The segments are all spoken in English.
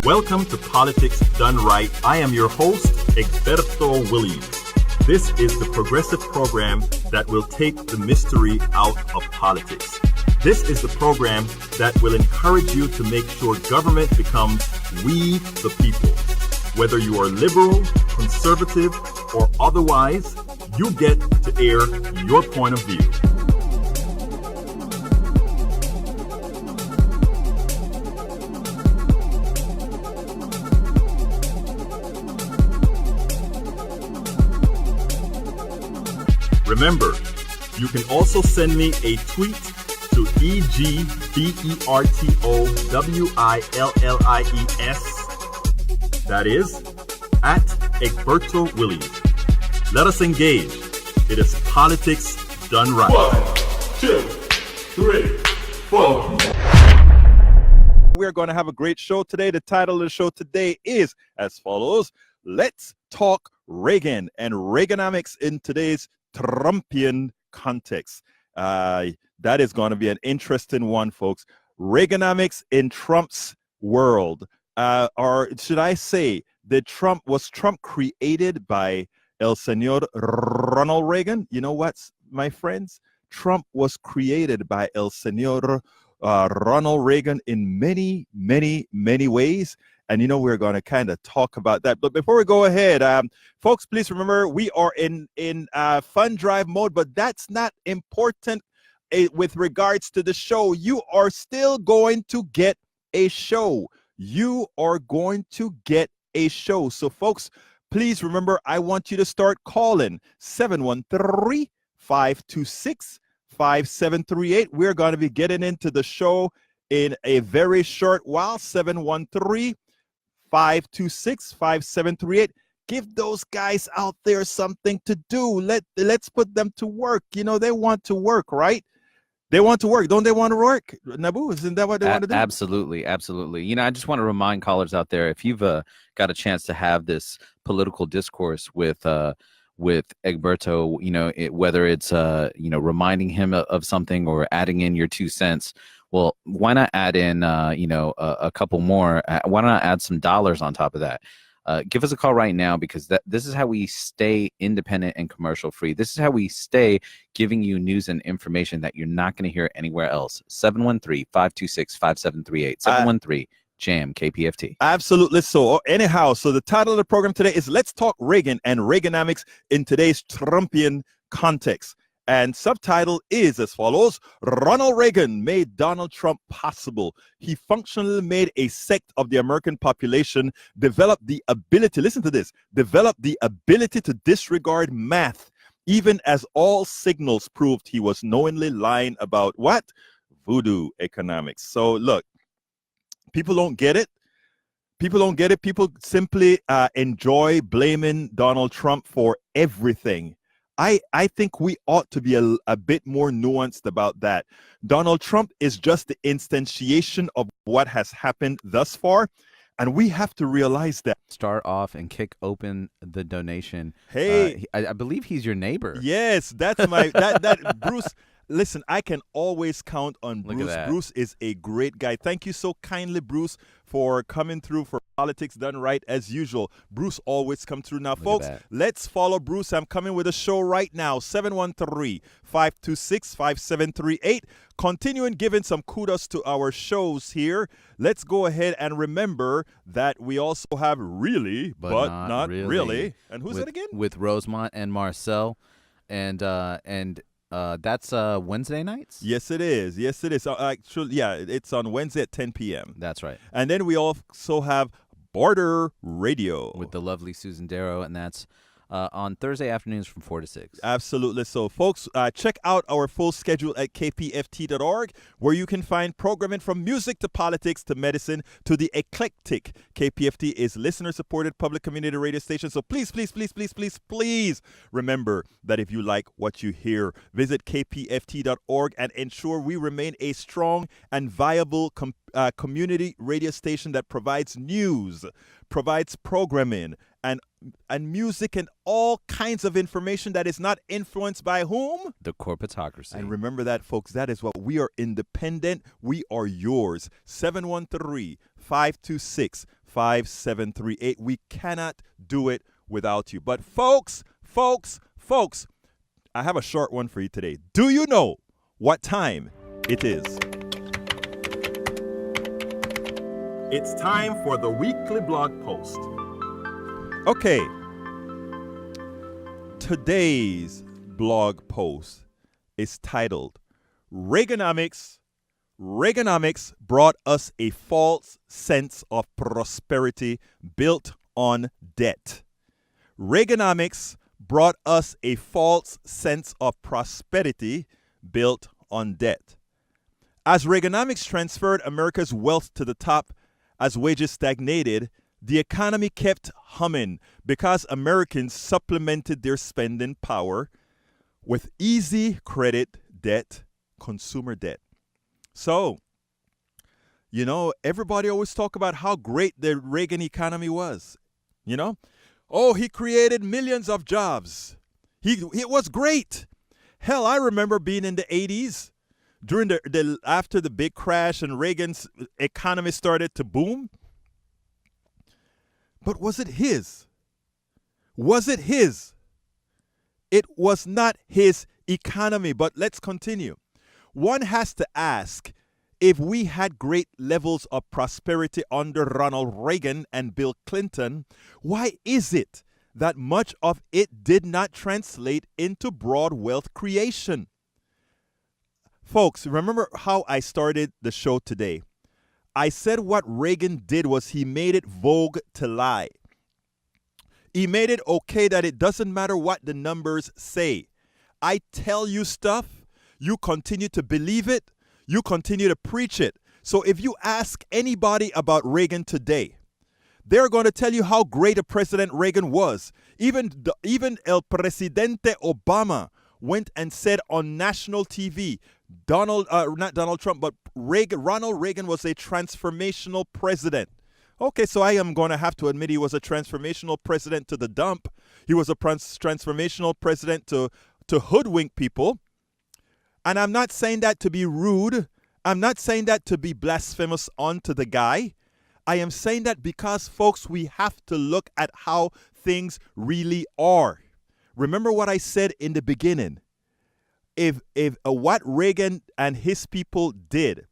Welcome to Politics Done Right. I am your host, Egberto Williams. This is the progressive program that will take the mystery out of politics. This is the program that will encourage you to make sure government becomes we the people. Whether you are liberal, conservative, or otherwise, you get to air your point of view. Remember, you can also send me a tweet to EGBERTOWILLIES. That is, at Egberto Williams. Let us engage. It is politics done right. 1, 2, 3, 4. We're going to have a great show today. The title of the show today is as follows. Let's talk Reagan and Reaganomics in today's Trumpian context. That is going to be an interesting one, folks. Reaganomics in Trump's world. Or should I say that Trump created by El Señor Ronald Reagan? You know what, my friends? Trump was created by El Señor Ronald Reagan in many, many, many ways. And, we're going to kind of talk about that. But before we go ahead, folks, please remember we are in fund drive mode, but that's not important with regards to the show. You are still going to get a show. You are going to get a show. So, folks, please remember, I want you to start calling 713-526-5738. We're going to be getting into the show in a very short while. 713-526-5738. Give those guys out there something to do. Let's put them to work. They want to work, right? They want to work. Don't they want to work? Nabu, isn't that what they want to do? Absolutely. Absolutely. I just want to remind callers out there, if you've got a chance to have this political discourse with Egberto, whether it's, reminding him of something or adding in your 2 cents, well, why not add in, a couple more? Why not add some dollars on top of that? Give us a call right now, because this is how we stay independent and commercial free. This is how we stay giving you news and information that you're not going to hear anywhere else. 713-526-5738. 713-JAM KPFT. Absolutely. So anyhow, so the title of the program today is Let's Talk Reagan and Reaganomics in today's Trumpian context. And subtitle is as follows. Ronald Reagan made Donald Trump possible. He functionally made a sect of the American population develop the ability, listen to this, develop the ability to disregard math, even as all signals proved he was knowingly lying about what? Voodoo economics. So look, people don't get it. People don't get it. People simply enjoy blaming Donald Trump for everything. I think we ought to be a bit more nuanced about that. Donald Trump is just the instantiation of what has happened thus far, and we have to realize that. Start off and kick open the donation. Hey, I believe he's your neighbor. Yes, that's my that Bruce. Listen, I can always count on Bruce. Bruce is a great guy. Thank you so kindly, Bruce, for coming through for Politics Done Right as usual. Bruce always comes through. Now, folks, let's follow Bruce. I'm coming with a show right now, 713-526-5738. Continuing giving some kudos to our shows here. Let's go ahead and remember that we also have Really, but not really. And who's it again? With Rosemont and Marcel. And that's Wednesday nights? Yes, it is. Yes, it is. Actually, yeah, it's on Wednesday at 10 p.m. That's right. And then we also have Border Radio. With the lovely Susan Darrow, and that's on Thursday afternoons from 4 to 6. Absolutely. So, folks, check out our full schedule at kpft.org, where you can find programming from music to politics to medicine to the eclectic. KPFT is listener-supported public community radio station. So please, please, please, please, please, please remember that if you like what you hear, visit kpft.org and ensure we remain a strong and viable community radio station that provides news, provides programming, and music and all kinds of information that is not influenced by whom? The corporatocracy. And remember that, folks, that is what we are independent. We are yours. 713-526-5738. 5738. We cannot do it without you. But folks, I have a short one for you today. Do you know what time it is? It's time for the weekly blog post. Okay. Today's blog post is titled Reaganomics brought us a false sense of prosperity built on debt. Reaganomics brought us a false sense of prosperity built on debt. As Reaganomics transferred America's wealth to the top as wages stagnated, the economy kept humming because Americans supplemented their spending power with easy credit debt, consumer debt. So, you know, everybody always talk about how great the Reagan economy was. You know, oh, he created millions of jobs. It was great. Hell, I remember being in the 80s during after the big crash and Reagan's economy started to boom. But was it his? Was it his? It was not his economy, but let's continue. One has to ask, if we had great levels of prosperity under Ronald Reagan and Bill Clinton, why is it that much of it did not translate into broad wealth creation? Folks, remember how I started the show today? I said what Reagan did was he made it vogue to lie. He made it okay that it doesn't matter what the numbers say. I tell you stuff, you continue to believe it, you continue to preach it. So if you ask anybody about Reagan today, they're going to tell you how great a President Reagan was. Even El Presidente Obama went and said on national TV, not Donald Trump, but Ronald Reagan was a transformational president. Okay, so I am going to have to admit he was a transformational president to the dump. He was a transformational president to hoodwink people. And I'm not saying that to be rude. I'm not saying that to be blasphemous onto the guy. I am saying that because, folks, we have to look at how things really are. Remember what I said in the beginning. If what Reagan and his people did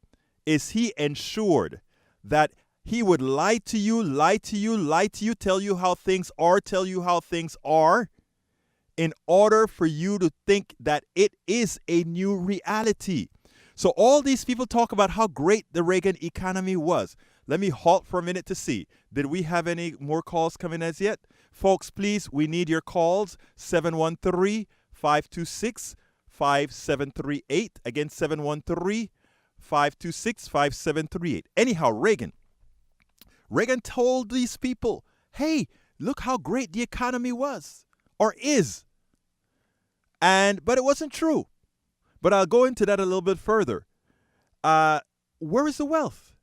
is he ensured that he would lie to you, tell you how things are, in order for you to think that it is a new reality. So all these people talk about how great the Reagan economy was. Let me halt for a minute to see. Did we have any more calls coming as yet? Folks, please, we need your calls. 713-526-5738. Again, 713-526-5738. Anyhow, Reagan told these people, hey, look how great the economy was or is. But it wasn't true. But I'll go into that a little bit further. Where is the wealth?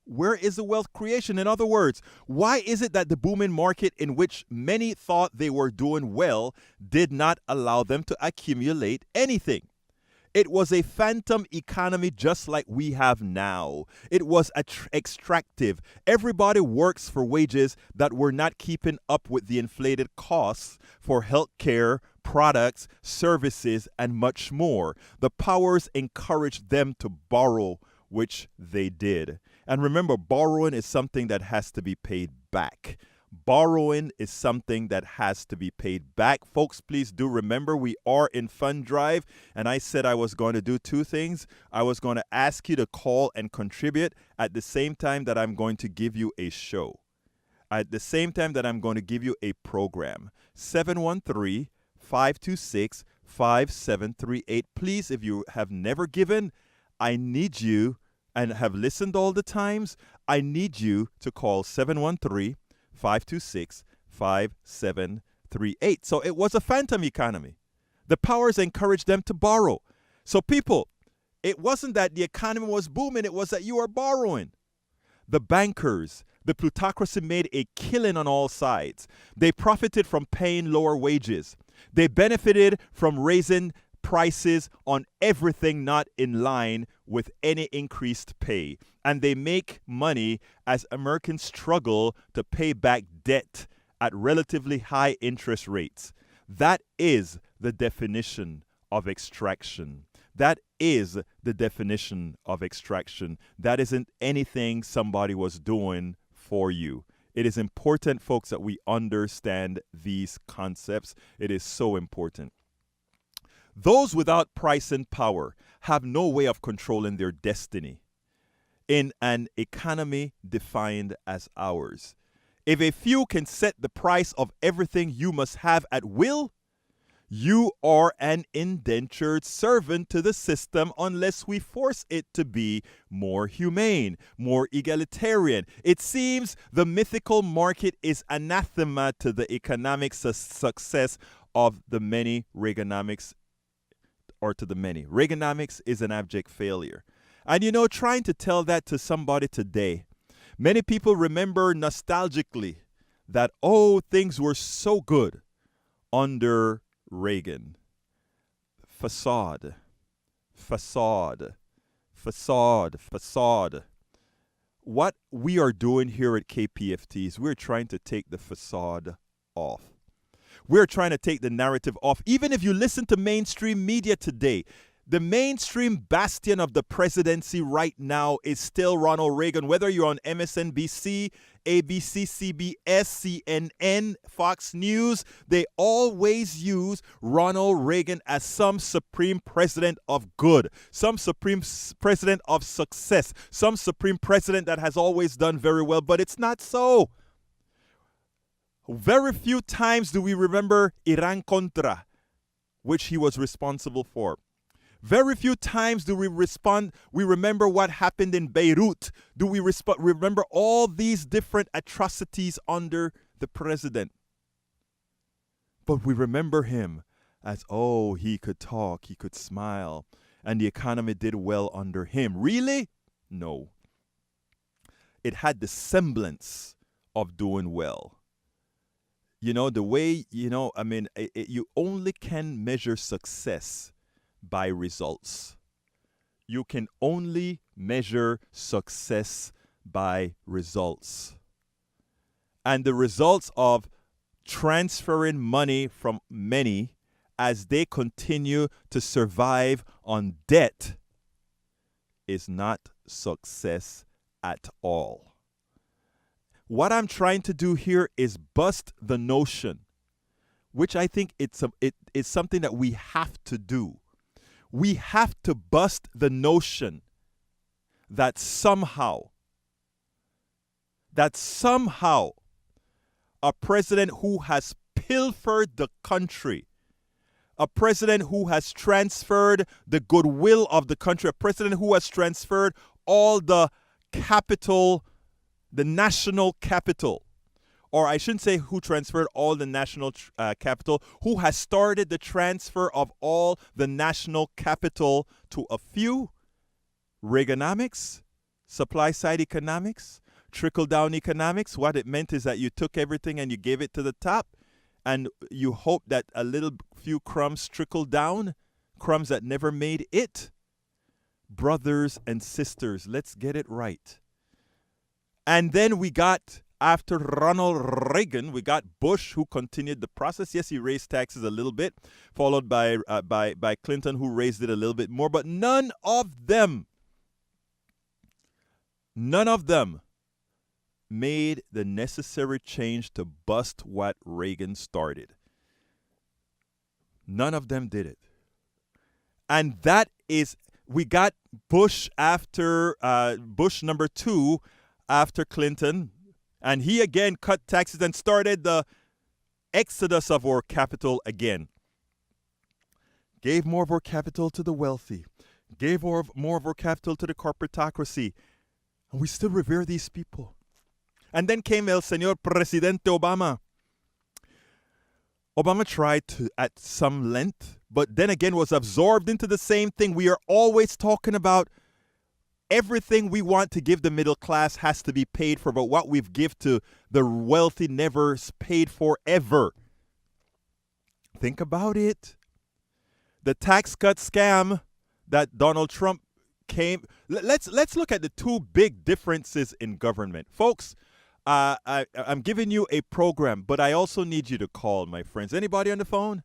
Where is the wealth creation? In other words, why is it that the booming market in which many thought they were doing well did not allow them to accumulate anything? It was a phantom economy just like we have now. It was extractive. Everybody works for wages that were not keeping up with the inflated costs for healthcare, products, services, and much more. The powers encouraged them to borrow, which they did. And remember, borrowing is something that has to be paid back. Borrowing is something that has to be paid back. Folks, please do remember we are in Fund Drive, and I said I was going to do two things. I was going to ask you to call and contribute at the same time that I'm going to give you a show. At the same time that I'm going to give you a program. 713-526-5738. Please, if you have never given, I need you, and have listened all the times, I need you to call 713-526-5738. So it was a phantom economy. The powers encouraged them to borrow. So people, it wasn't that the economy was booming, it was that you were borrowing. The bankers, the plutocracy made a killing on all sides. They profited from paying lower wages. They benefited from raising prices on everything not in line with any increased pay. And they make money as Americans struggle to pay back debt at relatively high interest rates. That is the definition of extraction. That is the definition of extraction. That isn't anything somebody was doing for you. It is important, folks, that we understand these concepts. It is so important. Those without price and power have no way of controlling their destiny in an economy defined as ours. If a few can set the price of everything you must have at will, you are an indentured servant to the system unless we force it to be more humane, more egalitarian. It seems the mythical market is anathema to the economic success of the many. Reaganomics, or to the many. Reaganomics is an abject failure. And you know, trying to tell that to somebody today, many people remember nostalgically that, oh, things were so good under Reagan. Facade. What we are doing here at KPFT is we're trying to take the facade off. We're trying to take the narrative off. Even if you listen to mainstream media today, the mainstream bastion of the presidency right now is still Ronald Reagan. Whether you're on MSNBC, ABC, CBS, CNN, Fox News, they always use Ronald Reagan as some supreme president of good, some supreme president of success, some supreme president that has always done very well. But it's not so. Very few times do we remember Iran-Contra, which he was responsible for. Very few times do we remember what happened in Beirut. Do we remember all these different atrocities under the president? But we remember him as, oh, he could talk, he could smile, and the economy did well under him. Really? No. It had the semblance of doing well. You know, the way, you only can measure success by results. You can only measure success by results. And the results of transferring money from many as they continue to survive on debt is not success at all. What I'm trying to do here is bust the notion, which I think it's something that we have to do. We have to bust the notion that somehow a president who has pilfered the country, a president who has transferred the goodwill of the country, a president who has transferred all the capital, the national capital, or I shouldn't say who transferred all the national capital, who has started the transfer of all the national capital to a few. Reaganomics, supply-side economics, trickle-down economics. What it meant is that you took everything and you gave it to the top, and you hope that a little few crumbs trickle down, crumbs that never made it. Brothers and sisters, let's get it right. And then we got, after Ronald Reagan, we got Bush, who continued the process. Yes, he raised taxes a little bit, followed by Clinton, who raised it a little bit more. But none of them made the necessary change to bust what Reagan started. None of them did it. And that is, we got Bush after, Bush number 2 after Clinton, and he again cut taxes and started the exodus of our capital again. Gave more of our capital to the wealthy. Gave more of our capital to the corporatocracy. And we still revere these people. And then came El Señor Presidente Obama. Obama tried to at some length, but then again was absorbed into the same thing. We are always talking about everything we want to give the middle class has to be paid for, but what we've give to the wealthy never paid for ever. Think about it. the tax cut scam that Donald Trump let's look at the two big differences in government. Folks, I'm giving you a program, but I also need you to call, my friends. Anybody on the phone?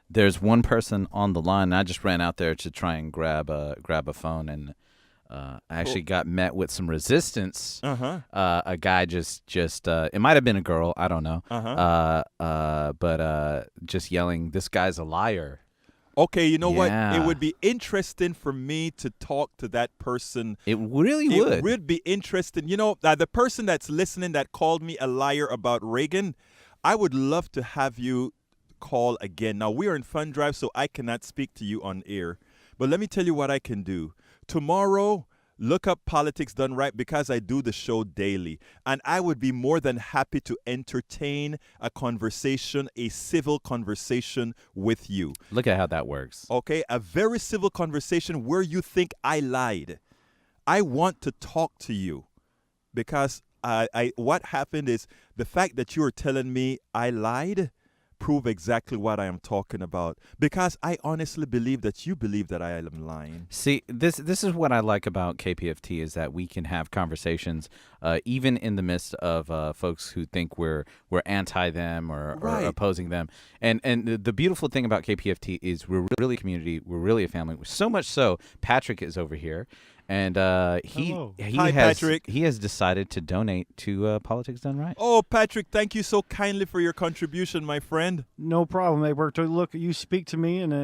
There's one person on the line. I just ran out there to try and grab a phone, and I actually got met with some resistance. A guy just it might have been a girl, I don't know. But just yelling, "This guy's a liar." Okay, you know what? Yeah. It would be interesting for me to talk to that person. It really would. It would be interesting. You know, the person that's listening that called me a liar about Reagan, I would love to have you call again. Now, we are in Fund Drive, so I cannot speak to you on air. But let me tell you what I can do. Tomorrow, look up Politics Done Right, because I do the show daily. And I would be more than happy to entertain a conversation, a civil conversation with you. Look at how that works. Okay, a very civil conversation where you think I lied. I want to talk to you because what happened is the fact that you are telling me I lied prove exactly what I am talking about, because I honestly believe that you believe that I am lying. See, this is what I like about KPFT, is that we can have conversations even in the midst of folks who think we're anti them or opposing them. And the beautiful thing about KPFT is we're really a community, we're really a family. So much so, Patrick is over here. And Patrick. He has decided to donate to Politics Done Right. Oh, Patrick, thank you so kindly for your contribution, my friend. No problem, Egberto. Look, you speak to me, and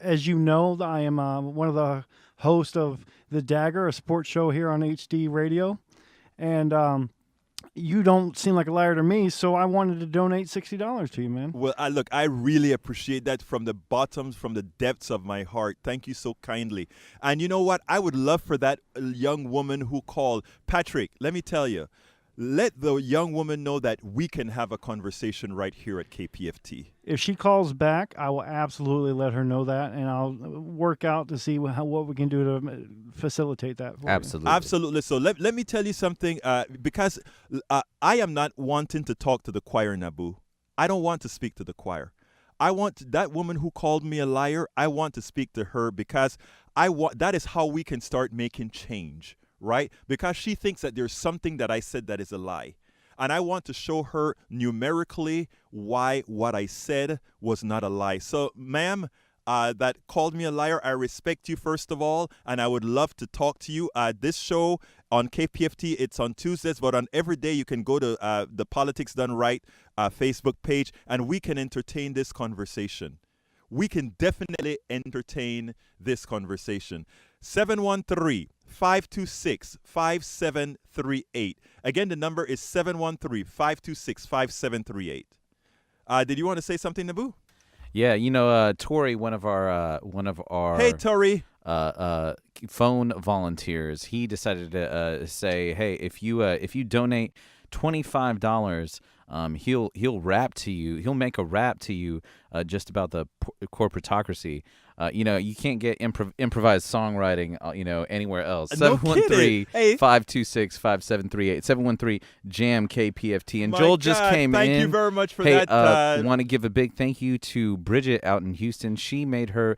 as you know, I am one of the hosts of The Dagger, a sports show here on HD Radio. And you don't seem like a liar to me, so I wanted to donate $60 to you, man. Well, look, I really appreciate that from the depths of my heart. Thank you so kindly. And you know what? I would love for that young woman who called. Patrick, let me tell you, let the young woman know that we can have a conversation right here at KPFT. If she calls back, I will absolutely let her know that, and I'll work out to see what we can do to facilitate that for Absolutely. you. Absolutely. So let me tell you something, because I am not wanting to talk to the choir, Nabu. I don't want to speak to the choir. I want that woman who called me a liar, I want to speak to her, because that is how we can start making change. Right? Because she thinks that there's something that I said that is a lie. And I want to show her numerically why what I said was not a lie. So, ma'am, that called me a liar, I respect you, first of all, and I would love to talk to you. This show on KPFT, it's on Tuesdays, but on every day you can go to the Politics Done Right Facebook page, and we can entertain this conversation. We can definitely entertain this conversation. 713-526-5738. Again, the number is 713-526-5738. Did you want to say something, Nabu? Yeah, you know, Tori, one of our Hey, Tori. Phone volunteers, he decided to say, hey, if you donate $25, he'll rap to you. He'll make a rap to you just about the corporatocracy. You know, you can't get improvised songwriting, anywhere else. No kidding. 713-526-5738. 713-JAM-KPFT. And My Joel just God, came in. Thank you very much for hey, that. Want to give a big thank you to Bridget out in Houston. She made her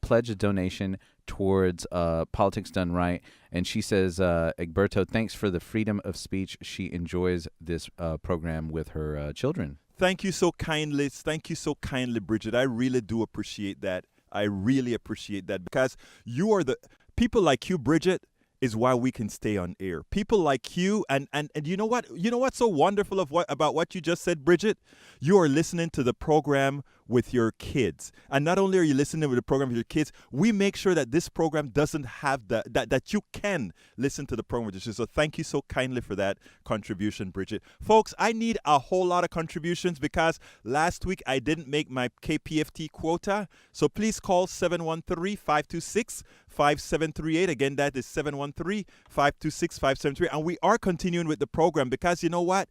pledge a donation towards Politics Done Right, and she says, Egberto, thanks for the freedom of speech. She enjoys this program with her children. Thank you so kindly. Thank you so kindly, Bridget. I really do appreciate that. I really appreciate that, because you are the people like you, Bridget, is why we can stay on air. People like you, and you know what? You know what's so wonderful about what you just said, Bridget? You are listening to the program with your kids. And not only are you listening with the program with your kids, we make sure that this program doesn't have that you can listen to the program with your kids. So thank you so kindly for that contribution, Bridget. Folks, I need a whole lot of contributions, because last week I didn't make my KPFT quota. So please call 713-526-5738. Again, that is 713-526-5738. And we are continuing with the program, because you know what?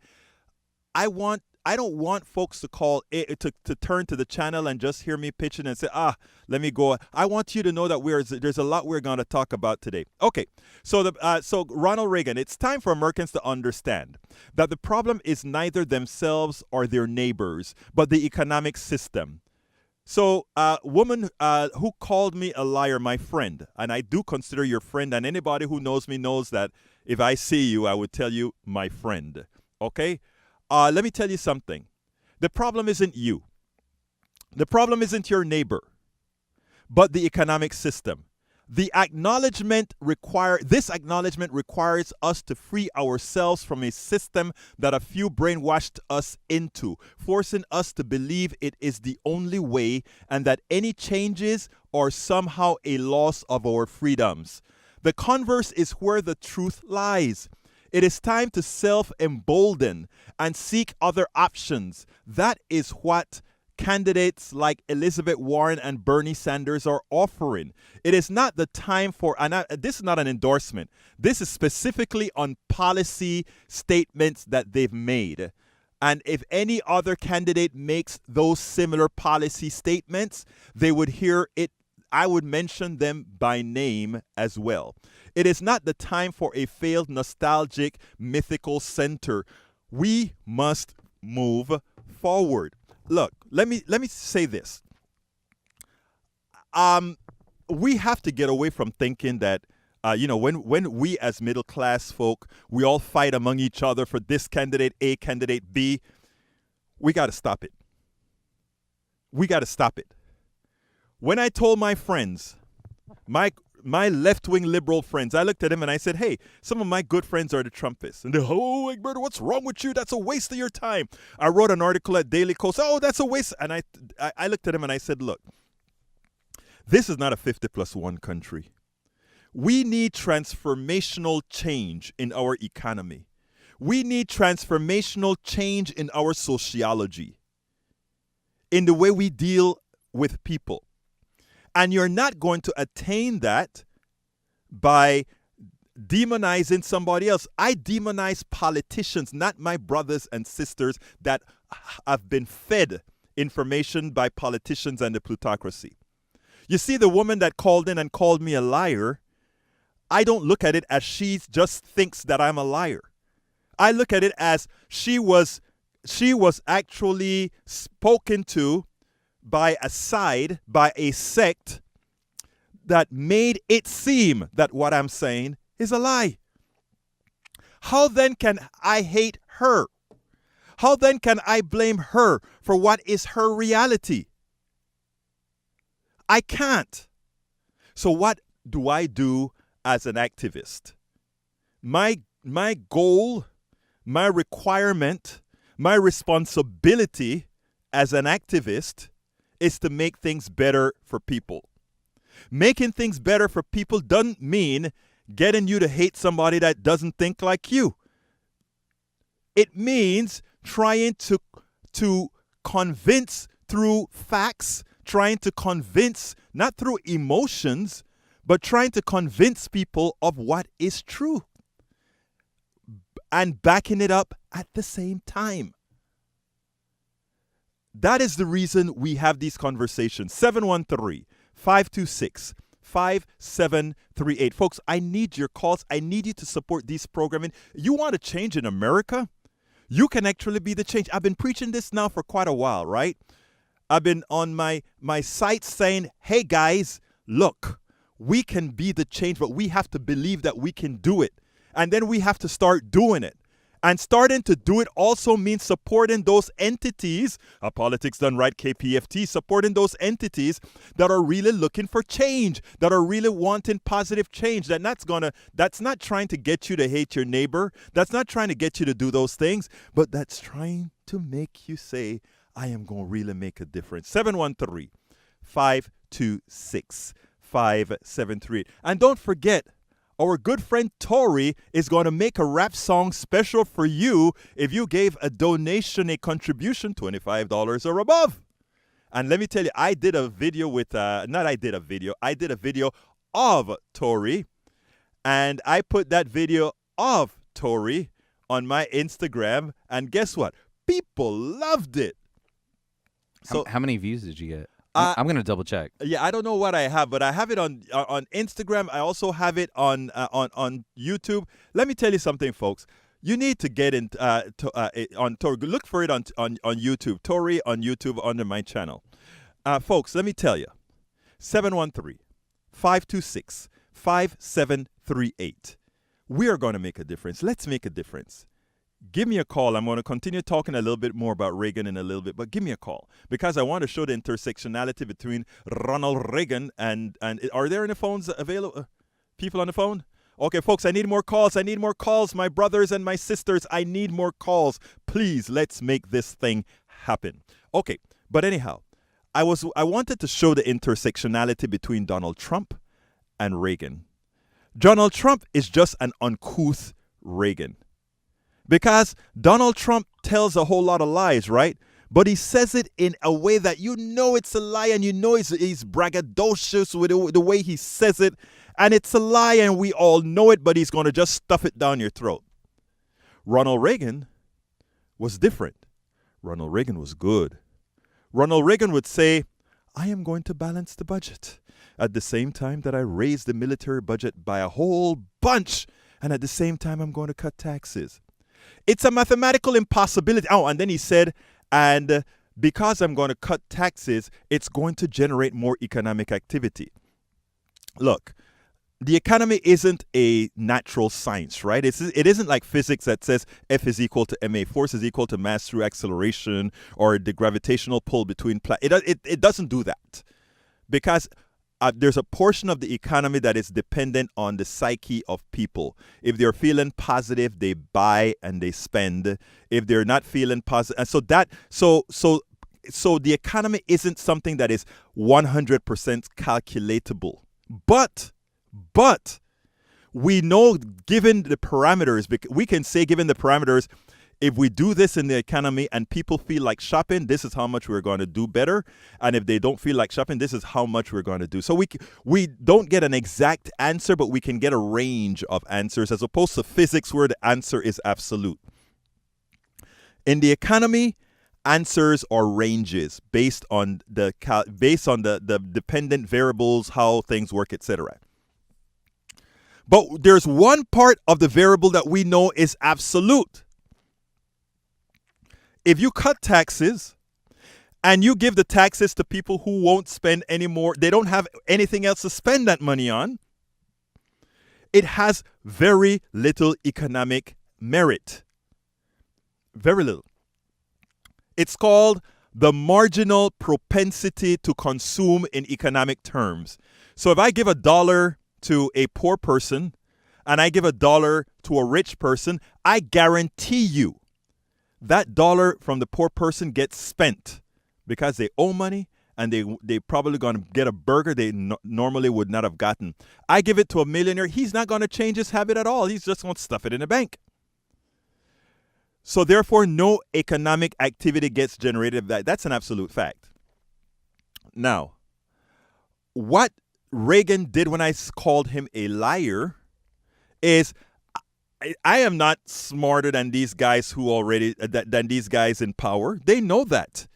I don't want folks to call to turn to the channel and just hear me pitching and say, let me go. I want you to know that there's a lot we're going to talk about today. Okay, so so Ronald Reagan, it's time for Americans to understand that the problem is neither themselves or their neighbors, but the economic system. So, woman who called me a liar, my friend, and I do consider your friend, and anybody who knows me knows that if I see you, I would tell you, my friend. Okay? Let me tell you something. The problem isn't you. The problem isn't your neighbor, but the economic system. This acknowledgement requires us to free ourselves from a system that a few brainwashed us into, forcing us to believe it is the only way and that any changes are somehow a loss of our freedoms. The converse is where the truth lies. It is time to self-embolden and seek other options. That is what candidates like Elizabeth Warren and Bernie Sanders are offering. It is not the time for, and this is not an endorsement, this is specifically on policy statements that they've made. And if any other candidate makes those similar policy statements, they would hear it. I would mention them by name as well. It is not the time for a failed, nostalgic, mythical center. We must move forward. Look, let me say this. We have to get away from thinking that, when we as middle class folk, we all fight among each other for this candidate A, candidate B. We got to stop it. We got to stop it. When I told my friends, my left-wing liberal friends, I looked at them and I said, hey, some of my good friends are the Trumpists. And they're, oh, Egberto, what's wrong with you? That's a waste of your time. I wrote an article at Daily Kos. Oh, that's a waste. And I looked at him and I said, look, this is not a 50+1 country. We need transformational change in our economy. We need transformational change in our sociology, in the way we deal with people. And you're not going to attain that by demonizing somebody else. I demonize politicians, not my brothers and sisters that have been fed information by politicians and the plutocracy. You see, the woman that called in and called me a liar, I don't look at it as she just thinks that I'm a liar. I look at it as she was actually spoken to by a sect that made it seem that what I'm saying is a lie. How then can I hate her? How then can I blame her for what is her reality? I can't. So what do I do as an activist? My goal, my requirement, my responsibility as an activist is to make things better for people. Making things better for people doesn't mean getting you to hate somebody that doesn't think like you. It means trying to convince through facts, trying to convince not through emotions, but trying to convince people of what is true and backing it up at the same time. That is the reason we have these conversations. 713-526-5738. Folks, I need your calls. I need you to support these programming. You want a change in America? You can actually be the change. I've been preaching this now for quite a while, right? I've been on my site saying, hey guys, look, we can be the change, but we have to believe that we can do it. And then we have to start doing it. And starting to do it also means supporting those entities, Politics Done Right, KPFT, supporting those entities that are really looking for change, that are really wanting positive change. That's not trying to get you to hate your neighbor. That's not trying to get you to do those things, but that's trying to make you say, I am going to really make a difference. 713-526-5738. And don't forget, our good friend Tori is going to make a rap song special for you if you gave a donation, a contribution, $25 or above. And let me tell you, I did a video I did a video of Tori, and I put that video of Tori on my Instagram, and guess what? People loved it. So how many views did you get? I'm going to double check. Yeah, I don't know what I have, but I have it on Instagram. I also have it on YouTube. Let me tell you something, folks. You need to get on Tori. Look for it on YouTube. Tori on YouTube under my channel. Folks, let me tell you, 713-526-5738. We are going to make a difference. Let's make a difference. Give me a call. I'm going to continue talking a little bit more about Reagan in a little bit, but give me a call because I want to show the intersectionality between Ronald Reagan and are there any phones available? People on the phone? Okay, folks, I need more calls. I need more calls. My brothers and my sisters, I need more calls. Please, let's make this thing happen. Okay, but anyhow, I wanted to show the intersectionality between Donald Trump and Reagan. Donald Trump is just an uncouth Reagan. Because Donald Trump tells a whole lot of lies, right? But he says it in a way that you know it's a lie and you know he's braggadocious with the way he says it. And it's a lie and we all know it, but he's going to just stuff it down your throat. Ronald Reagan was different. Ronald Reagan was good. Ronald Reagan would say, I am going to balance the budget at the same time that I raise the military budget by a whole bunch. And at the same time, I'm going to cut taxes. It's a mathematical impossibility. Oh, and then he said, and because I'm going to cut taxes, it's going to generate more economic activity. Look, the economy isn't a natural science, right? It isn't like physics that says F is equal to ma. Force is equal to mass through acceleration or the gravitational pull between planets. It doesn't do that because there's a portion of the economy that is dependent on the psyche of people. If they're feeling positive, they buy and they spend. If they're not feeling positive, and so the economy isn't something that is 100% calculatable. But we know, given the parameters, we can say, given the parameters, if we do this in the economy and people feel like shopping, this is how much we're going to do better. And if they don't feel like shopping, this is how much we're going to do. So we don't get an exact answer, but we can get a range of answers as opposed to physics where the answer is absolute. In the economy, answers are ranges based on the dependent variables, how things work, etc. But there's one part of the variable that we know is absolute. If you cut taxes and you give the taxes to people who won't spend anymore, they don't have anything else to spend that money on, it has very little economic merit. Very little. It's called the marginal propensity to consume in economic terms. So if I give $1 to a poor person and I give $1 to a rich person, I guarantee you that dollar from the poor person gets spent because they owe money and they probably going to get a burger they normally would not have gotten. I give it to a millionaire. He's not going to change his habit at all. He's just going to stuff it in a bank. So therefore, no economic activity gets generated. That's an absolute fact. Now, what Reagan did when I called him a liar is I am not smarter than these guys who already, than these guys in power. They know that.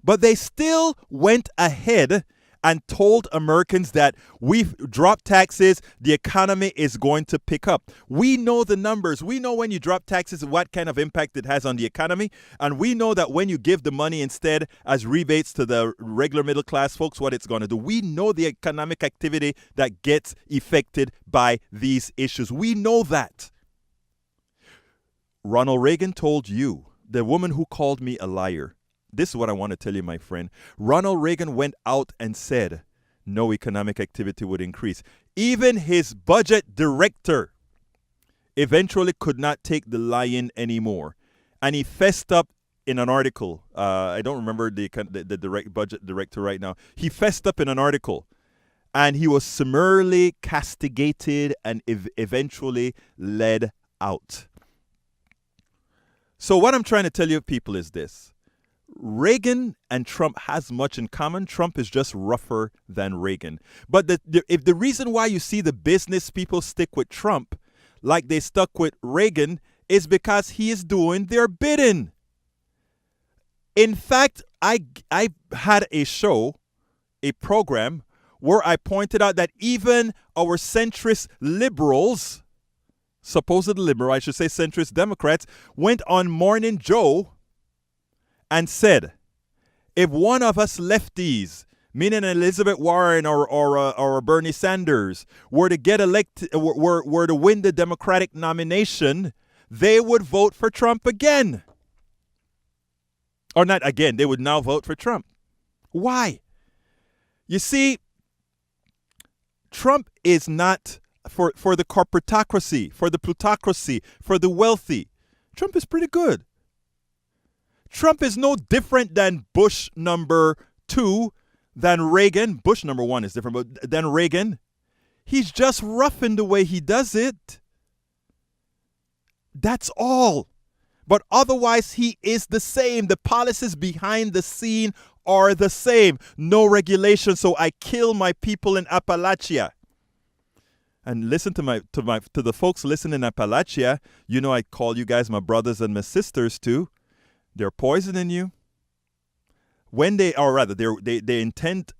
But they still went ahead and told Americans that we've dropped taxes, the economy is going to pick up. We know the numbers. We know when you drop taxes, what kind of impact it has on the economy. And we know that when you give the money instead as rebates to the regular middle class folks, what it's going to do. We know the economic activity that gets affected by these issues. We know that. Ronald Reagan told you, the woman who called me a liar, this is what I want to tell you, my friend. Ronald Reagan went out and said no economic activity would increase. Even his budget director eventually could not take the lie-in anymore. And he fessed up in an article. I don't remember the direct budget director right now. He fessed up in an article. And he was summarily castigated and eventually led out. So what I'm trying to tell you people is this. Reagan and Trump has much in common. Trump is just rougher than Reagan. But if the reason why you see the business people stick with Trump like they stuck with Reagan is because he is doing their bidding. In fact, I had a show, a program, where I pointed out that even our centrist liberals, supposed liberal, I should say centrist Democrats, went on Morning Joe and said, If one of us lefties, meaning Elizabeth Warren or Bernie Sanders, were to get elected, were to win the Democratic nomination, they would vote for Trump again. Or not again, they would now vote for Trump. Why? You see, Trump is not for the corporatocracy, for the plutocracy, for the wealthy. Trump is pretty good. Trump is no different than Bush number 2, than Reagan. Bush number 1 is different, but than Reagan. He's just rough in the way he does it. That's all. But otherwise, he is the same. The policies behind the scene are the same. No regulation, so I kill my people in Appalachia. And listen to the folks listening in Appalachia. You know I call you guys my brothers and my sisters too. They're poisoning you. When they, or rather, they intend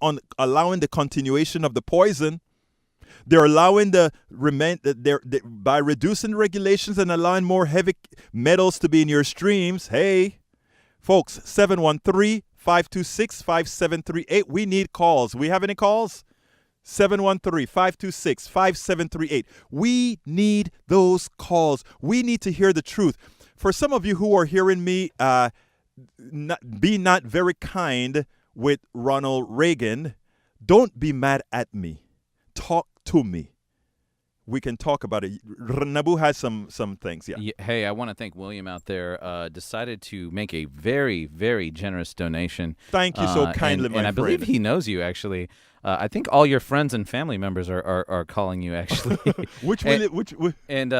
on allowing the continuation of the poison. They're allowing by reducing regulations and allowing more heavy metals to be in your streams. Hey, folks, 713-526-5738. We need calls. We have any calls? 713-526-5738. We need those calls. We need to hear the truth. For some of you who are hearing me, be not very kind with Ronald Reagan. Don't be mad at me. Talk to me. We can talk about it. Nabu has some things. Yeah. Hey, I want to thank William out there. Decided to make a very, very generous donation. Thank you so kindly, my friend. And I believe he knows you, actually. I think all your friends and family members are calling you, actually. And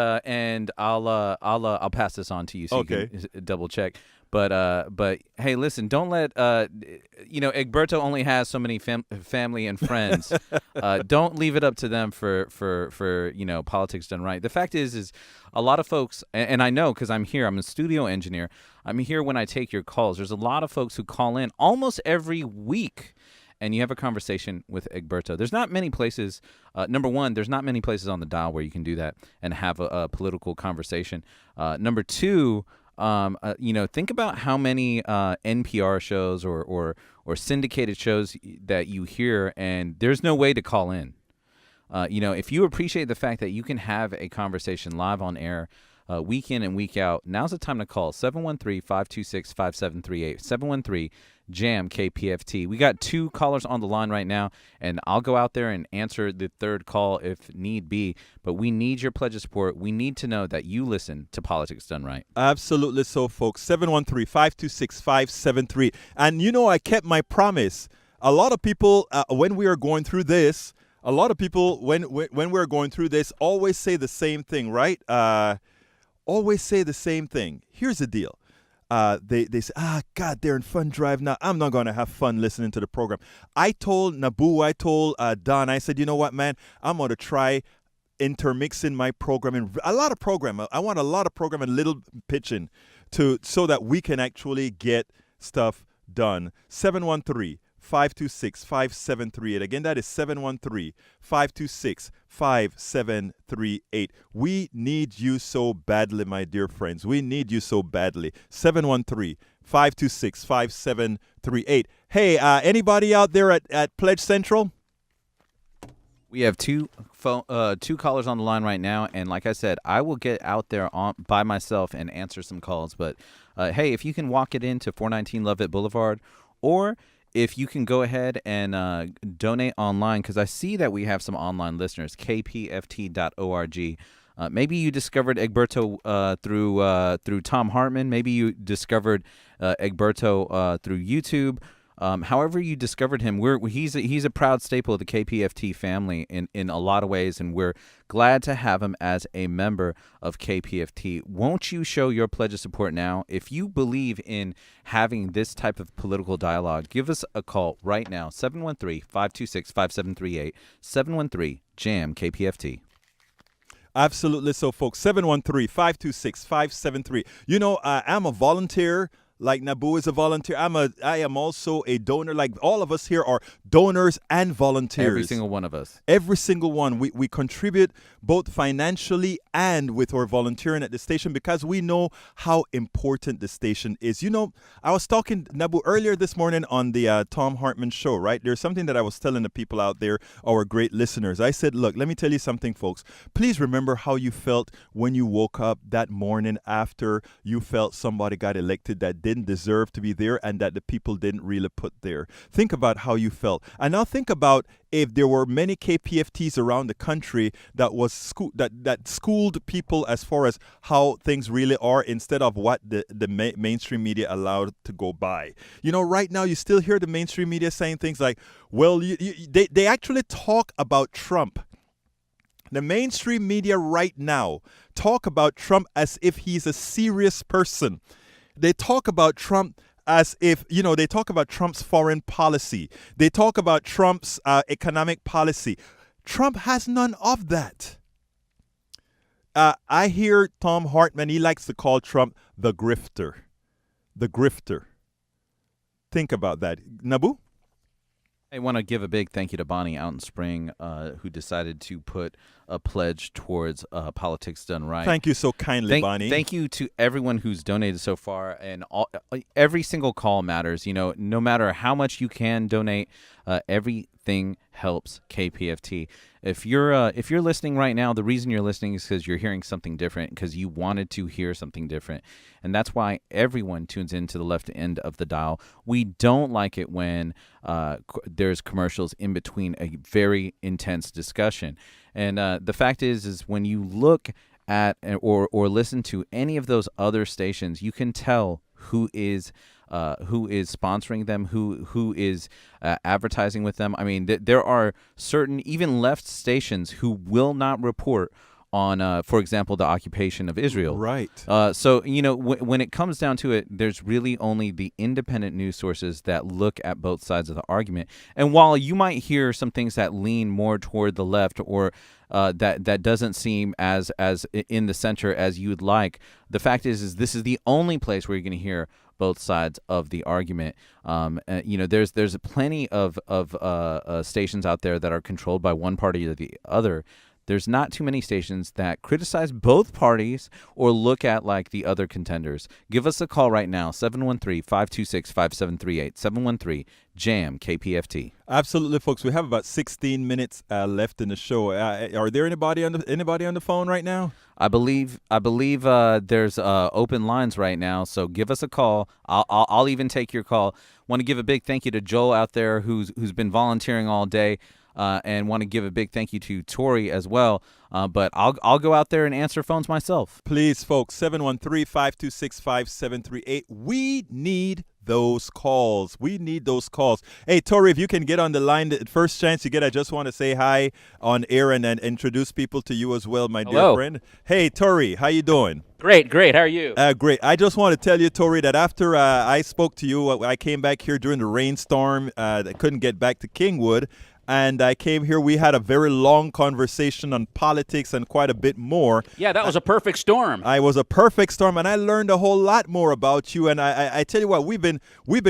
I'll pass this on to you so you can double check. But hey, listen, don't let Egberto only has so many family and friends. Don't leave it up to them for politics done right. The fact is a lot of folks, and I know because I'm here, I'm a studio engineer. I'm here when I take your calls. There's a lot of folks who call in almost every week, and you have a conversation with Egberto. There's not many places. Number one, there's not many places on the dial where you can do that and have a political conversation. Number two. Think about how many NPR shows or syndicated shows that you hear, and there's no way to call in. If you appreciate the fact that you can have a conversation live on air week in and week out, now's the time to call 713-526-5738, 713-JAM-KPFT. We got 2 callers on the line right now, and I'll go out there and answer the third call if need be. But we need your pledge of support. We need to know that you listen to Politics Done Right. Absolutely so, folks. 713-526-5738. And I kept my promise. A lot of people, when we are going through this, when we're going through this, always say the same thing, right? Always say the same thing. Here's the deal. They say, God, they're in fun drive now. I'm not going to have fun listening to the program. I told Nabu, I told Don, I said, you know what, man? I'm going to try intermixing my programming. I want a lot of program and little pitching so that we can actually get stuff done. 713-526-5738. Again, that is 713-526-5738. We need you so badly, my dear friends. We need you so badly. 713-526-5738. Hey, anybody out there at Pledge Central? We have two callers on the line right now, and like I said, I will get out there by myself and answer some calls. But hey, if you can walk it into 419 Lovett Boulevard, or if you can go ahead and donate online, because I see that we have some online listeners, kpft.org. Maybe you discovered Egberto through Tom Hartman. Maybe you discovered Egberto through YouTube. However you discovered him, he's a proud staple of the KPFT family in a lot of ways, and we're glad to have him as a member of KPFT. Won't you show your pledge of support now? If you believe in having this type of political dialogue, give us a call right now, 713-526-5738, 713-JAM-KPFT. Absolutely so, folks. 713-526-573. I'm a volunteer like Nabu is a volunteer. I am also a donor. Like all of us here are donors and volunteers. Every single one of us. Every single one. We contribute both financially and with our volunteering at the station because we know how important the station is. You know, I was talking, Nabu, earlier this morning on the Tom Hartman show, right? There's something that I was telling the people out there, our great listeners. I said, look, let me tell you something, folks. Please remember how you felt when you woke up that morning after you felt somebody got elected that didn't deserve to be there and that the people didn't really put there. Think about how you felt. And now think about if there were many KPFTs around the country that was that schooled people as far as how things really are instead of what the mainstream media allowed to go by. You know, right now you still hear the mainstream media saying things like, well, they actually talk about Trump. The mainstream media right now talk about Trump as if he's a serious person. They talk about Trump as if, you know, they talk about Trump's foreign policy. They talk about Trump's economic policy. Trump has none of that. I hear Tom Hartman, he likes to call Trump the grifter. The grifter. Think about that. Nabu? I want to give a big thank you to Bonnie out in Spring, who decided to put a pledge towards Politics Done Right. Thank you so kindly, Bonnie. Thank you to everyone who's donated so far, and every single call matters. You know, no matter how much you can donate, everything helps KPFT. If you're listening right now, the reason you're listening is because you're hearing something different, because you wanted to hear something different, and that's why everyone tunes into the left end of the dial. We don't like it when there's commercials in between a very intense discussion, and the fact is when you look at or listen to any of those other stations, you can tell who is sponsoring them, who is advertising with them. I mean, there are certain even left stations who will not report on, for example, the occupation of Israel. Right. So, you know, when it comes down to it, there's really only the independent news sources that look at both sides of the argument. And while you might hear some things that lean more toward the left or that doesn't seem as in the center as you would like, the fact is this is the only place where you're going to hear both sides of the argument. You know, there's plenty of stations out there that are controlled by one party or the other. There's not too many stations that criticize both parties or look at like the other contenders. Give us a call right now, 713-526-5738, 713-JAM-KPFT. Absolutely, folks. We have about 16 minutes left in the show. Are there anybody on the phone right now? I believe there's open lines right now, so give us a call. I'll even take your call. Want to give a big thank you to Joel out there who's been volunteering all day. And want to give a big thank you to Tori as well. But I'll go out there and answer phones myself. Please, folks, 713-526-5738. We need those calls. We need those calls. Hey, Tori, if you can get on the line, the first chance you get, I just want to say hi on air and introduce people to you as well, my dear friend. Hey, Tori, how you doing? Great. How are you? Great. I just want to tell you, Tori, that after I spoke to you, I came back here during the rainstorm. I couldn't get back to Kingwood. And I came here. We had a very long conversation on politics and quite a bit more. Yeah, that was a perfect storm. I was a perfect storm, and I learned a whole lot more about you. And I tell you what, we've been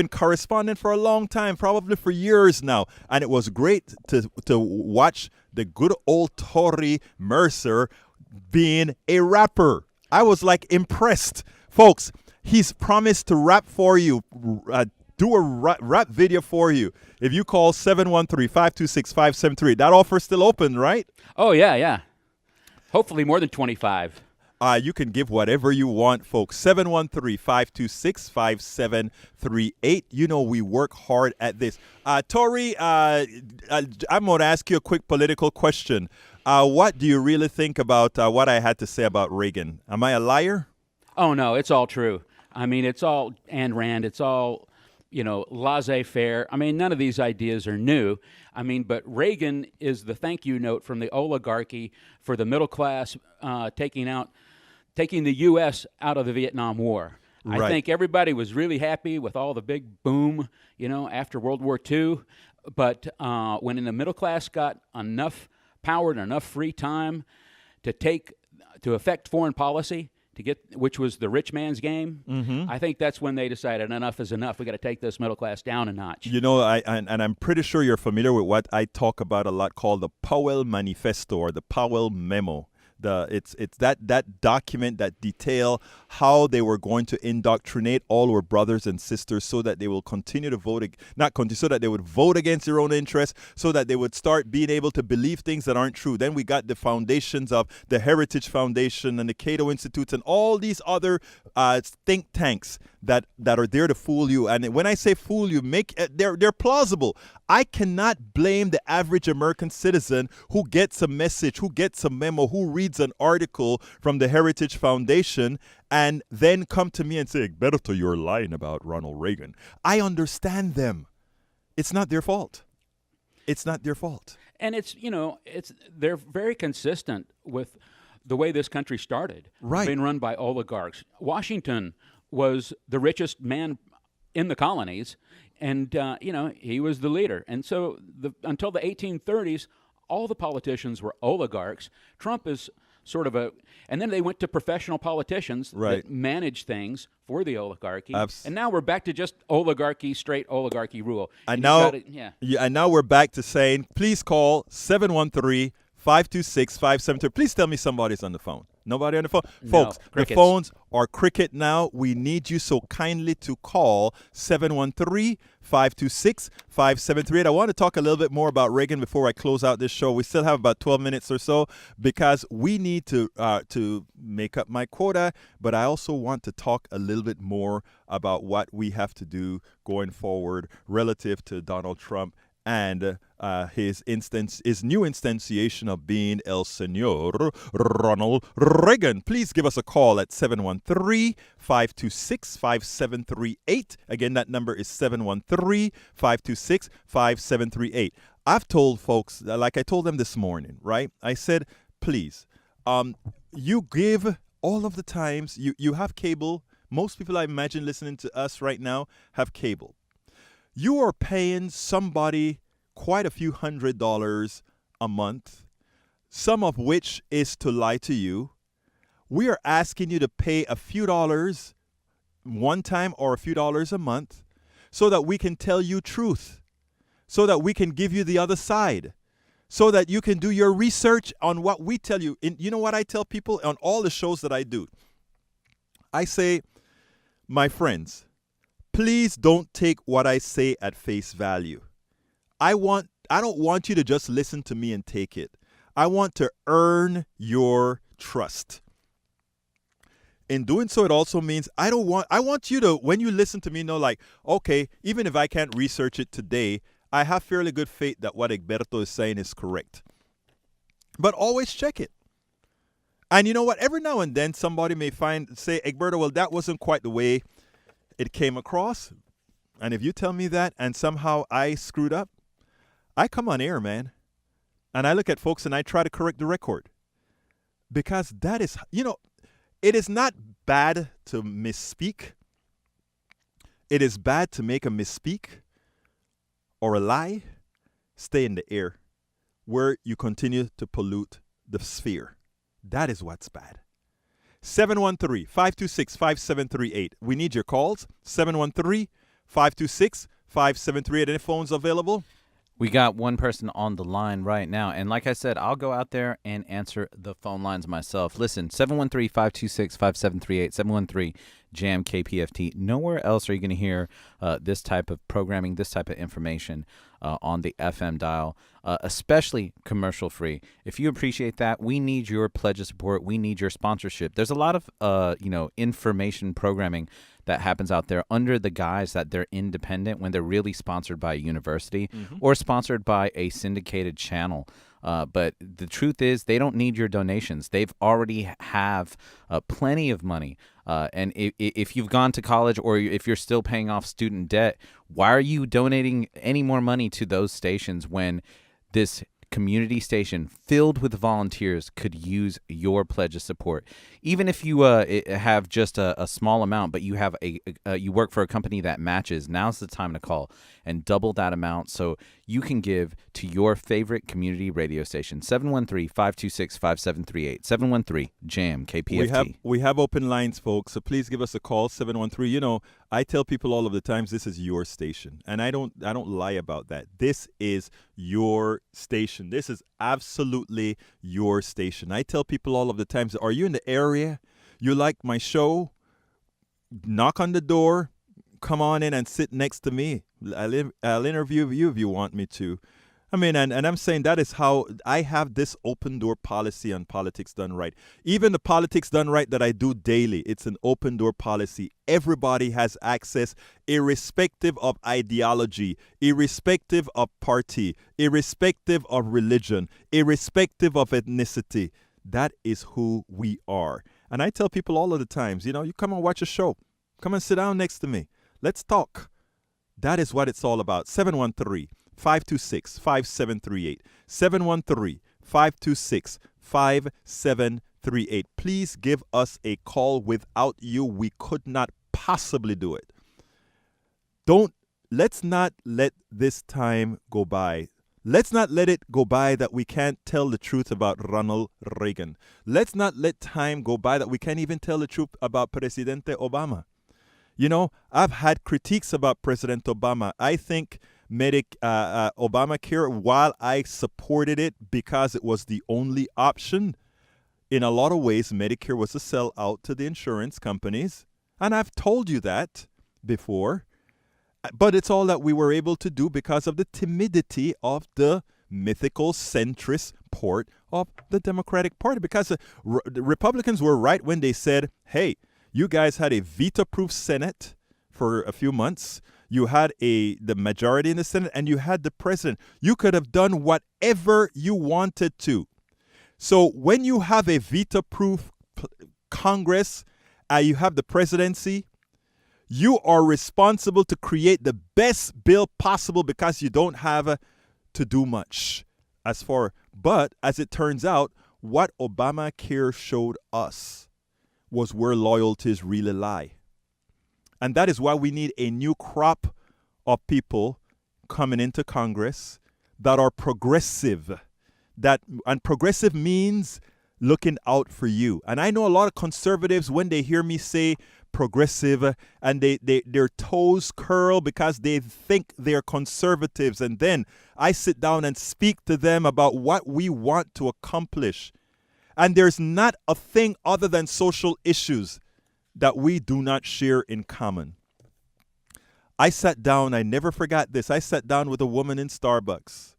corresponding for a long time, probably for years now. And it was great to watch the good old Tori Mercer being a rapper. I was like impressed, folks. He's promised to rap for you. Do a rap video for you. If you call 713-526-5738, that offer's still open, right? Oh, yeah. Hopefully more than 25. You can give whatever you want, folks. 713-526-5738. You know we work hard at this. Tori, I'm going to ask you a quick political question. What do you really think about what I had to say about Reagan? Am I a liar? Oh, no, it's all true. I mean, it's all Ayn Rand. It's all, laissez-faire. I mean, none of these ideas are new. I mean, but Reagan is the thank you note from the oligarchy for the middle class taking the U.S. out of the Vietnam War. Right. I think everybody was really happy with all the big boom, after World War II. But when the middle class got enough power and enough free time to affect foreign policy, which was the rich man's game. Mm-hmm. I think that's when they decided enough is enough. We got to take this middle class down a notch. You know, and I'm pretty sure you're familiar with what I talk about a lot called the Powell Manifesto or the Powell Memo. It's that document that detail how they were going to indoctrinate all our brothers and sisters so that they will continue to vote, so that they would vote against their own interests, so that they would start being able to believe things that aren't true. Then we got the foundations of the Heritage Foundation and the Cato Institutes and all these other think tanks that are there to fool you. And when I say fool you, they're plausible. I cannot blame the average American citizen who gets a message, who gets a memo, who reads an article from the Heritage Foundation and then come to me and say, Egberto, you're lying about Ronald Reagan. I understand them. It's not their fault. It's not their fault. And they're very consistent with the way this country started. Right. Being run by oligarchs. Washington was the richest man in the colonies, and he was the leader. And so until the 1830s, all the politicians were oligarchs. Trump is sort of and then they went to professional politicians that manage things for the oligarchy. And now we're back to just straight oligarchy rule. And now we're back to saying, please call 713-526-5730. Please tell me somebody's on the phone. Nobody on the phone? No, Folks, the crickets. phones are cricket now. We need you so kindly to call 713-526-5738. I want to talk a little bit more about Reagan before I close out this show. We still have about 12 minutes or so because we need to make up my quota, but I also want to talk a little bit more about what we have to do going forward relative to Donald Trump and his new instantiation of being El Señor Ronald Reagan. Please give us a call at 713-526-5738. Again, that number is 713-526-5738. I've told folks, like I told them this morning, right? I said, please, you give all of the times, you have cable. Most people I imagine listening to us right now have cable. You are paying somebody quite a few $100s a month, some of which is to lie to you. We are asking you to pay a few dollars one time or a few dollars a month so that we can tell you truth, so that we can give you the other side, so that you can do your research on what we tell you. You know what I tell people on all the shows that I do? I say, my friends, please don't take what I say at face value. I don't want you to just listen to me and take it. I want to earn your trust. In doing so, it also means I want you to, when you listen to me, know like, okay, even if I can't research it today, I have fairly good faith that what Egberto is saying is correct. But always check it. And you know what? Every now and then somebody may say, Egberto, well, that wasn't quite the way it came across. And if you tell me that and somehow I screwed up, I come on air, man. And I look at folks and I try to correct the record. Because that is, it is not bad to misspeak. It is bad to make a misspeak or a lie stay in the air where you continue to pollute the sphere. That is what's bad. 713-526-5738. We need your calls. 713-526-5738. Any phones available? We got one person on the line right now. And like I said, I'll go out there and answer the phone lines myself. Listen, 713-526-5738, 713-JAM-KPFT. Nowhere else are you going to hear this type of programming, this type of information on the FM dial, especially commercial free. If you appreciate that, we need your pledge of support. We need your sponsorship. There's a lot of, information programming that happens out there under the guise that they're independent when they're really sponsored by a university or sponsored by a syndicated channel. But the truth is they don't need your donations. They've already have plenty of money. And if you've gone to college or if you're still paying off student debt, why are you donating any more money to those stations when this community station filled with volunteers could use your pledge of support. Even if you have just a small amount, but you have you work for a company that matches, now's the time to call and double that amount so you can give to your favorite community radio station. 713-526-5738. 713-JAM-KPFT. We have open lines, folks, so please give us a call, 713. You know, I tell people all of the times this is your station, and I don't lie about that. This is your station. This is absolutely your station. I tell people all of the times, are you in the area? You like my show? Knock on the door. Come on in and sit next to me. I'll interview you if you want me to. I mean, and I'm saying that is how I have this open door policy on Politics Done Right. Even the Politics Done Right that I do daily, it's an open door policy. Everybody has access, irrespective of ideology, irrespective of party, irrespective of religion, irrespective of ethnicity. That is who we are. And I tell people all of the times, you know, you come and watch a show. Come and sit down next to me. Let's talk. That is what it's all about. 713-526-5738. 713-526-5738. Please give us a call. Without you, we could not possibly do it. Let's not let this time go by. Let's not let it go by that we can't tell the truth about Ronald Reagan. Let's not let time go by that we can't even tell the truth about Presidente Obama. You know, I've had critiques about President Obama. I think Obamacare, while I supported it because it was the only option, in a lot of ways, Medicare was a sellout to the insurance companies. And I've told you that before. But it's all that we were able to do because of the timidity of the mythical centrist part of the Democratic Party. Because the Republicans were right when they said, hey, you guys had a veto-proof Senate for a few months. You had the majority in the Senate, and you had the president. You could have done whatever you wanted to. So when you have a veto-proof Congress, you have the presidency, you are responsible to create the best bill possible because you don't have to do much. But as it turns out, what Obamacare showed us was where loyalties really lie. And that is why we need a new crop of people coming into Congress that are progressive. And progressive means looking out for you. And I know a lot of conservatives, when they hear me say progressive, and their toes curl because they think they're conservatives. And then I sit down and speak to them about what we want to accomplish. And there's not a thing other than social issues that we do not share in common. I sat down, I never forgot this. I sat down with a woman in Starbucks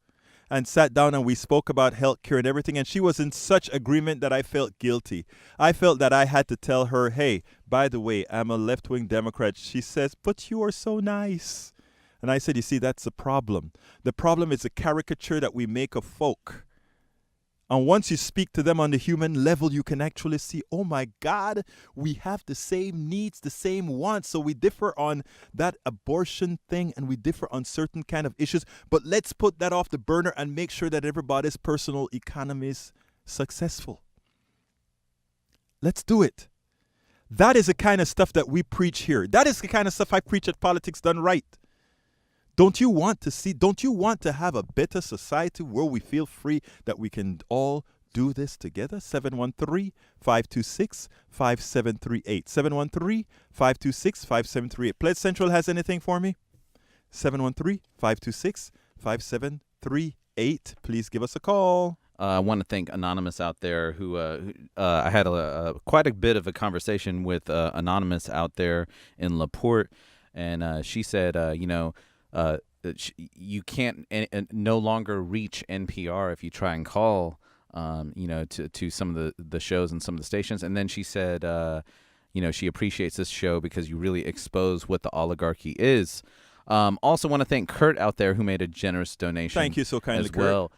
and sat down and we spoke about healthcare and everything. And she was in such agreement that I felt guilty. I felt that I had to tell her, hey, by the way, I'm a left-wing Democrat. She says, but you are so nice. And I said, you see, that's the problem. The problem is the caricature that we make of folk. And once you speak to them on the human level, you can actually see, oh my God, we have the same needs, the same wants. So we differ on that abortion thing and we differ on certain kind of issues. But let's put that off the burner and make sure that everybody's personal economy is successful. Let's do it. That is the kind of stuff that we preach here. That is the kind of stuff I preach at Politics Done Right. Don't you want to have a better society where we feel free that we can all do this together? 713-526-5738. 713-526-5738. Pledge Central has anything for me? 713-526-5738. Please give us a call. I want to thank Anonymous out there who I had quite a bit of a conversation with Anonymous out there in LaPorte. And she said, you can't no longer reach NPR if you try and call, to some of the shows and some of the stations. And then she said, she appreciates this show because you really expose what the oligarchy is. Also want to thank Kurt out there who made a generous donation. Thank you so kindly, as well.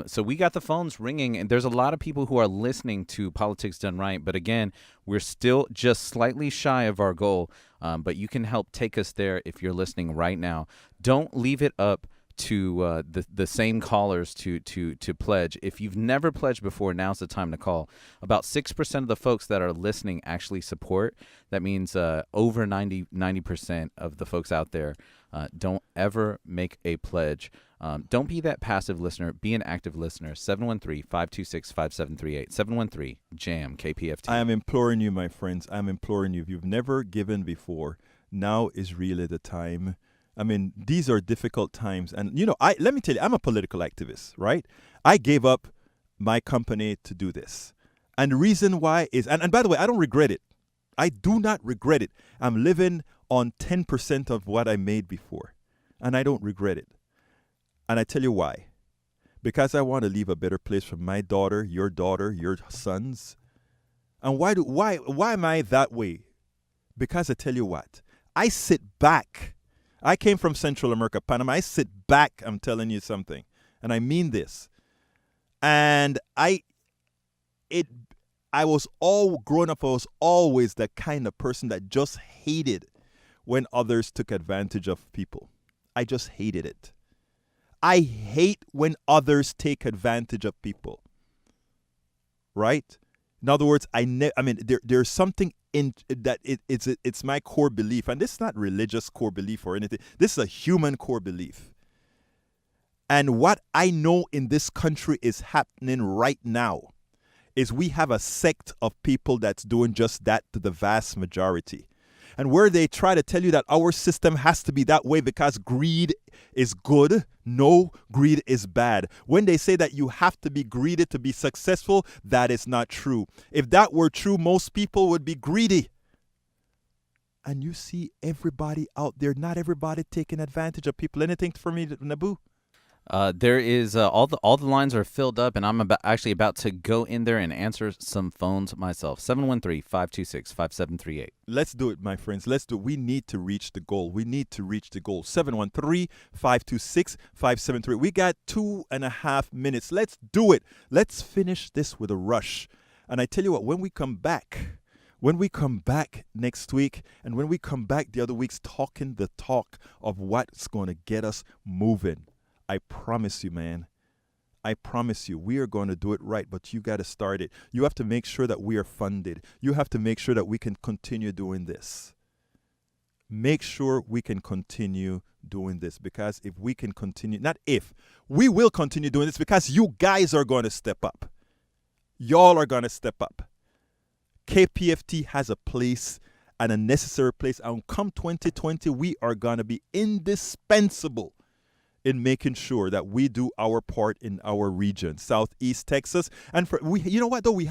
So we got the phones ringing, and there's a lot of people who are listening to Politics Done Right. But again, we're still just slightly shy of our goal. But you can help take us there if you're listening right now. Don't leave it up to the same callers to pledge. If you've never pledged before, now's the time to call. About 6% of the folks that are listening actually support. That means over 90% of the folks out there don't ever make a pledge. Don't be that passive listener. Be an active listener. 713-526-5738. 713-JAM KPFT. I am imploring you, my friends. I'm imploring you. If you've never given before, now is really the time. I mean, these are difficult times. And, let me tell you, I'm a political activist, right? I gave up my company to do this. And the reason why is, and by the way, I don't regret it. I do not regret it. I'm living on 10% of what I made before. And I don't regret it. And I tell you why. Because I want to leave a better place for my daughter, your sons. And why am I that way? Because I tell you what, I sit back. I came from Central America, Panama. I sit back, I'm telling you something. And I mean this. And growing up, I was always the kind of person that just hated when others took advantage of people. I just hated it. I hate when others take advantage of people. Right? In other words, there's something in that it's my core belief, and this is not religious core belief or anything. This is a human core belief. And what I know in this country is happening right now is we have a sect of people that's doing just that to the vast majority. And where they try to tell you that our system has to be that way because greed is good, no, greed is bad. When they say that you have to be greedy to be successful, that is not true. If that were true, most people would be greedy. And you see everybody out there, not everybody taking advantage of people. Anything for me, Nabu? There is all the lines are filled up, and I'm actually about to go in there and answer some phones myself. 713-526-5738. Let's do it, my friends. Let's do it. We need to reach the goal. 713-526-5738. We got 2.5 minutes. Let's do it. Let's finish this with a rush. And I tell you what, when we come back next week, and when we come back the other weeks, talking the talk of what's going to get us moving. I promise you, man. I promise you, we are going to do it right, but you got to start it. You have to make sure that we are funded. You have to make sure that we can continue doing this. Make sure we can continue doing this, because if we can continue, not if, we will continue doing this because you guys are going to step up. Y'all are going to step up. KPFT has a place, and a necessary place. And come 2020, we are going to be indispensable in making sure that we do our part in our region, Southeast Texas. And you know what though, we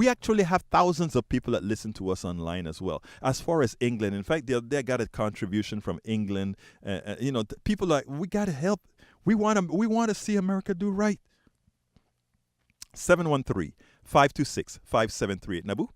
actually have thousands of people that listen to us online as well. As far as England, in fact, they got a contribution from England. People like, we got to help. We want to see America do right. 713-526-5738. Nabu?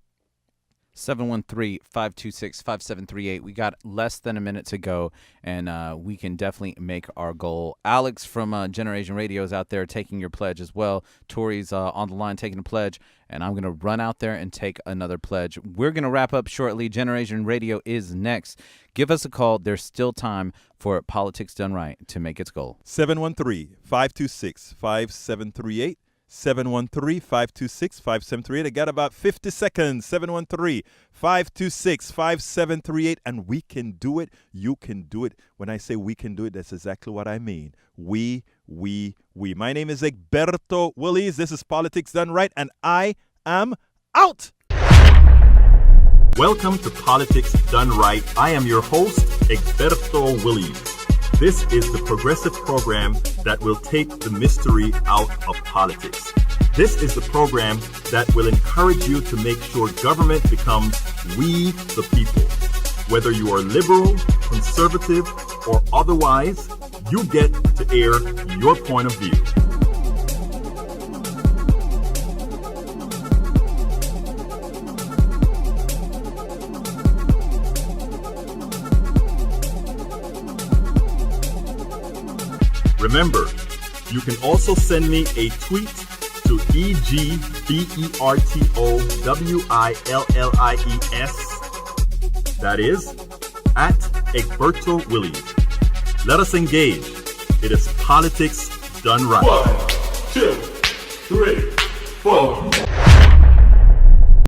713-526-5738. We got less than a minute to go, and we can definitely make our goal. Alex from Generation Radio is out there taking your pledge as well. Tori's on the line taking a pledge, and I'm going to run out there and take another pledge. We're going to wrap up shortly. Generation Radio is next. Give us a call. There's still time for Politics Done Right to make its goal. 713-526-5738. 713-526-5738. I got about 50 seconds. 713-526-5738. And we can do it. You can do it. When I say we can do it, that's exactly what I mean. We. My name is Egberto Willies. This is Politics Done Right, and I am out. Welcome to Politics Done Right. I am your host, Egberto Willies. This is the progressive program that will take the mystery out of politics. This is the program that will encourage you to make sure government becomes we the people. Whether you are liberal, conservative, or otherwise, you get to air your point of view. Remember, you can also send me a tweet to EGBERTOWILLIES. That is, at Egberto Willies. Let us engage. It is politics done right. 1, 2, 3, 4.